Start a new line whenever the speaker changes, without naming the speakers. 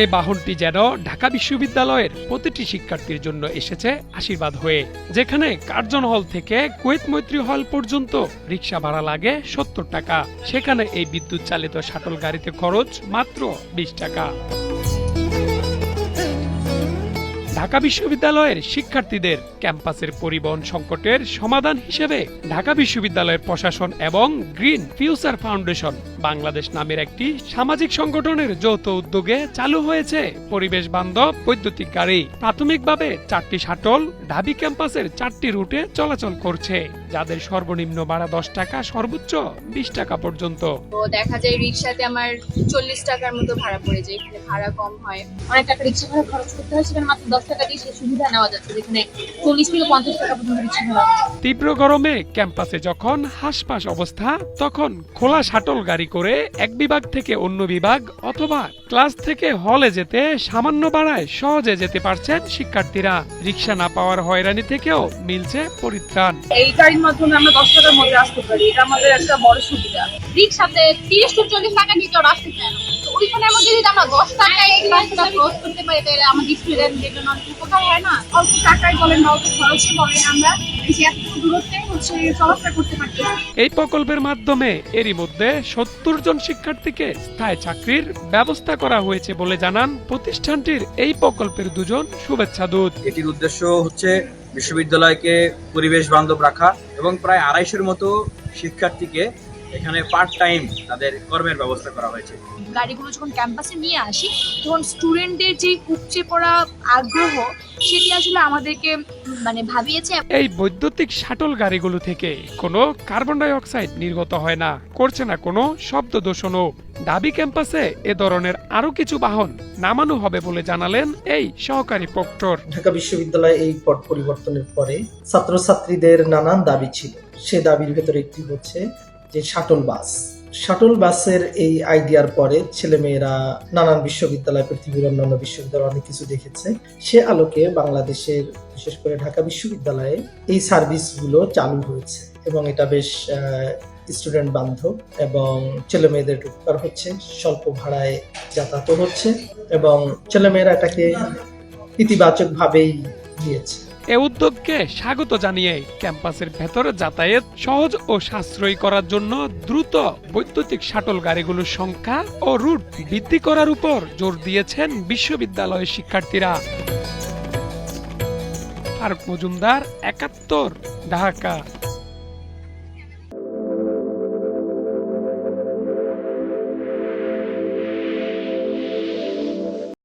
এই বাহনটি যেন ঢাকা বিশ্ববিদ্যালয়ের প্রতিটি শিক্ষার্থীর জন্য এসেছে আশীর্বাদ হয়ে, যেখানে কার্জন হল থেকে কুয়েত মৈত্রী হল পর্যন্ত রিক্সা ভাড়া লাগে ৭০ টাকা, সেখানে এই বিদ্যুৎ চালিত শাটল গাড়িতে খরচ মাত্র ২০ টাকা। ঢাকা বিশ্ববিদ্যালয়ের শিক্ষার্থীদের ক্যাম্পাসের পরিবহন সংকটের সমাধান হিসেবে ঢাকা বিশ্ববিদ্যালয়ের প্রশাসন এবং গ্রিন ফিউচার ফাউন্ডেশন বাংলাদেশ নামের একটি সামাজিক সংগঠনের যৌথ উদ্যোগে চালু হয়েছে পরিবেশ বান্ধব বৈদ্যুতিক গাড়ি। প্রাথমিকভাবে 4টি শাটল ঢাবি ক্যাম্পাসের 4টি রুটে চলাচল করছে, যাদের সর্বনিম্ন ভাড়া 10 টাকা, সর্বোচ্চ 20 টাকা পর্যন্ত।
তো দেখা যায় রিক্সাতে আমার 40 টাকার মতো ভাড়া পড়ে যায়, এখানে ভাড়া কম হয়। অনেক টাকা রিক্সা ভাড়া খরচ করতে হয়, সেখানে মাত্র 10 টাকা দিয়ে সেই সুবিধা নেওয়া যাচ্ছে, যেখানে 40 থেকে 50 টাকা পর্যন্ত রিক্সা ভাড়া।
তীব্র গরমে ক্যাম্পাসে যখন হাঁসফাঁস অবস্থা, তখন খোলা শাটল গাড়ি করে এক বিভাগ থেকে অন্য বিভাগ অথবা ক্লাস থেকে হলে যেতে সামান্য ভাড়ায় সহজে যেতে পারছেন শিক্ষার্থীরা। রিক্সা না পাওয়ার হয়রানি থেকেও মিলছে পরিত্রাণ।
এই গাড়ির মাধ্যমে আমরা 10 টাকার মধ্যে আসতে পারি, এটা আমাদের একটা বড় সুবিধা। রিক্সাতে 30 থেকে 40 টাকা দিয়ে কেউ আসতে চায় না, তো ওইখানের মধ্যে যদি আমরা 10 টাকায় এই রাস্তাটা ক্রস করতে পারি, তাহলে আমাদের স্টুডেন্টদের জন্য অনেক উপকার হয় না? অল্প টাকায় বলেন বা অল্প খরচে বলেন, আমরা এই এতটুকু দূরত্বে চলাফেরা করতে পারি।
এই প্রকল্পের মাধ্যমে এরই মধ্যে 70 জন শিক্ষার্থীকে স্থায়ী চাকরির ব্যবস্থা করা হয়েছে বলে জানান প্রতিষ্ঠানটির এই প্রকল্পের দুজন শুভেচ্ছা দূত।
এটির উদ্দেশ্য হচ্ছে বিশ্ববিদ্যালয়কে পরিবেশ বান্ধব রাখা এবং প্রায় 250-এর মতো শিক্ষার্থীকে এখানে পার্ট টাইম তাদের কর্মের ব্যবস্থা করা হয়েছে।
গাড়িগুলো যখন ক্যাম্পাসে নিয়ে আসি, তখন স্টুডেন্টদের যে উপচে পড়া আগ্রহ, সেটি আসলে আমাদেরকে ভাবিয়েছে।
এই বৈদ্যুতিক শাটল গাড়িগুলো থেকে কোনো কার্বন ডাই অক্সাইড নির্গত হয় না, করছে না কোনো শব্দ দূষণও। ঢাবি ক্যাম্পাসে এ ধরনের আরো কিছু বাহন নামানো হবে বলে জানালেন এই সহকারী প্রক্টর।
ঢাকা বিশ্ববিদ্যালয়ে এই পট পরিবর্তনের পরে ছাত্রছাত্রীদের নানান দাবি ছিল, সে দাবির ভেতরে একটি হচ্ছে যে শাটল বাসের এই আইডিয়ার পরে ছেলেমেয়েরা নানান বিশ্ববিদ্যালয়, পৃথিবীর অন্যান্য বিশ্ববিদ্যালয় অনেক কিছু দেখেছে। সে আলোকে বাংলাদেশের বিশেষ করে ঢাকা বিশ্ববিদ্যালয়ে এই সার্ভিসগুলো চালু হয়েছে এবং এটা বেশ স্টুডেন্ট বান্ধব এবং ছেলেমেয়েদের উপকার হচ্ছে, স্বল্প ভাড়ায় যাতায়াত হচ্ছে এবং ছেলেমেয়েরা এটাকে ইতিবাচক ভাবেই নিয়েছে।
এ উদ্যোগকে স্বাগত জানিয়ে ক্যাম্পাসের ভেতরে যাতায়াত সহজ ও সাশ্রয়ী করার জন্য দ্রুত বৈদ্যুতিক শাটল গাড়িগুলোর সংখ্যা ও রুট বৃদ্ধি করার উপর জোর দিয়েছেন বিশ্ববিদ্যালয়ের শিক্ষার্থীরা। ফারুক মজুমদার, ৭১, ঢাকা।